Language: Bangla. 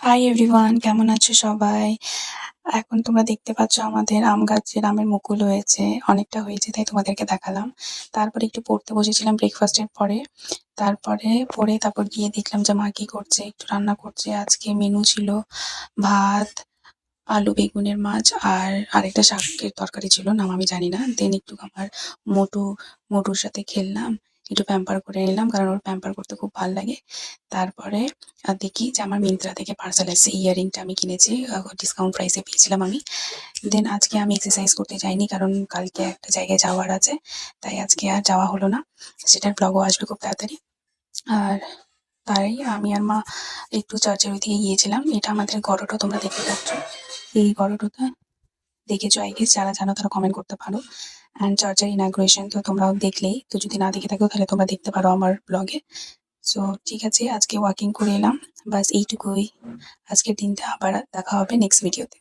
হাই এভরিওয়ান, কেমন আছো সবাই? এখন তোমরা দেখতে পাচ্ছ আমাদের আম গাছের আমের মুকুল হয়েছে, অনেকটা হয়েছে তাই তোমাদেরকে দেখালাম। তারপরে একটু পড়তে বসেছিলাম ব্রেকফাস্টের পরে। তারপরে পড়ে তারপর গিয়ে দেখলাম যে মা কি করছে, একটু রান্না করছে। আজকে মেনু ছিল ভাত, আলু বেগুনের মাছ আর আরেকটা শাকের তরকারি ছিল, নাম আমি জানি না। দেন একটু আমার মোটু মোটুর সাথে খেললাম, একটু প্যাম্পার করে নিলাম কারণ ওর প্যাম্পার করতে খুব ভাল লাগে। তারপরে দেখি যে আমার মিন্ত্রা থেকে পার্সেল এসেছে, ইয়াররিংটা আমি কিনেছি, ডিসকাউন্ট প্রাইসে পেয়েছিলাম আমি। দেন আজকে আমি এক্সারসাইজ করতে যাইনি কারণ কালকে একটা জায়গায় যাওয়ার আছে, তাই আজকে আর যাওয়া হলো না। সেটার ব্লগও আসবে খুব তাড়াতাড়ি। আর তাই আমি আর মা একটু চার্চের ওইদিকে গিয়েছিলাম। এটা আমাদের গরুটা, তোমরা দেখতে পাচ্ছ এই গরুটা। দেখেছো আই গেস, যারা জানো তারা কমেন্ট করতে পারো। অ্যান্ড চার্চের ইনাগুরেশন তো তোমরাও দেখলেই, তো যদি না দেখে থাকো তাহলে তোমরা দেখতে পারো আমার ব্লগে। সো ঠিক আছে, আজকে ওয়াকিং করে এলাম, বাস এইটুকুই। আজকের দিনটা আবার দেখা হবে নেক্সট ভিডিওতে।